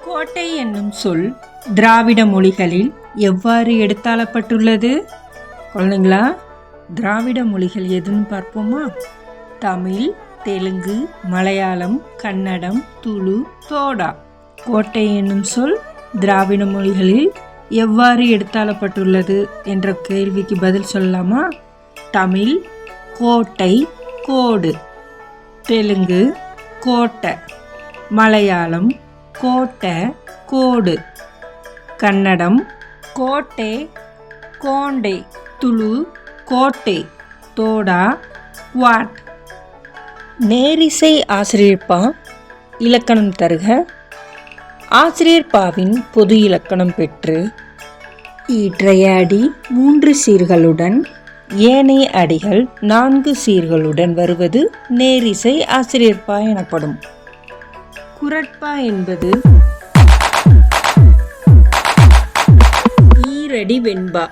கோட்டை என்னும் சொல் திராவிட மொழிகளில் எவ்வாறு எடுத்தாளப்பட்டுள்ளது? குழந்தைங்களா, திராவிட மொழிகள் எதுன்னு பார்ப்போமா? தமிழ், தெலுங்கு, மலையாளம், கன்னடம், துளு, தோடா. கோட்டை என்னும் சொல் திராவிட மொழிகளில் எவ்வாறு எடுத்தாளப்பட்டுள்ளது என்ற கேள்விக்கு பதில் சொல்லலாமா? தமிழ் கோட்டை, கோடு. தெலுங்கு கோட்டை. மலையாளம் கோட்டை, கோடு. கன்னடம் கோட்டை, கோண்டை. துளு கோட்டை, தோடா, வாட். நேரிசை ஆசிரியப்பா இலக்கணம் தருக. ஆசிரியர்பாவின் பொது இலக்கணம் பெற்று ஈற்றை அடி 3 சீர்களுடன் ஏனைய அடிகள் 4 சீர்களுடன் வருவது நேரிசை ஆசிரியர்பா எனப்படும். குறட்பா என்பது ஈரடி வெண்பா.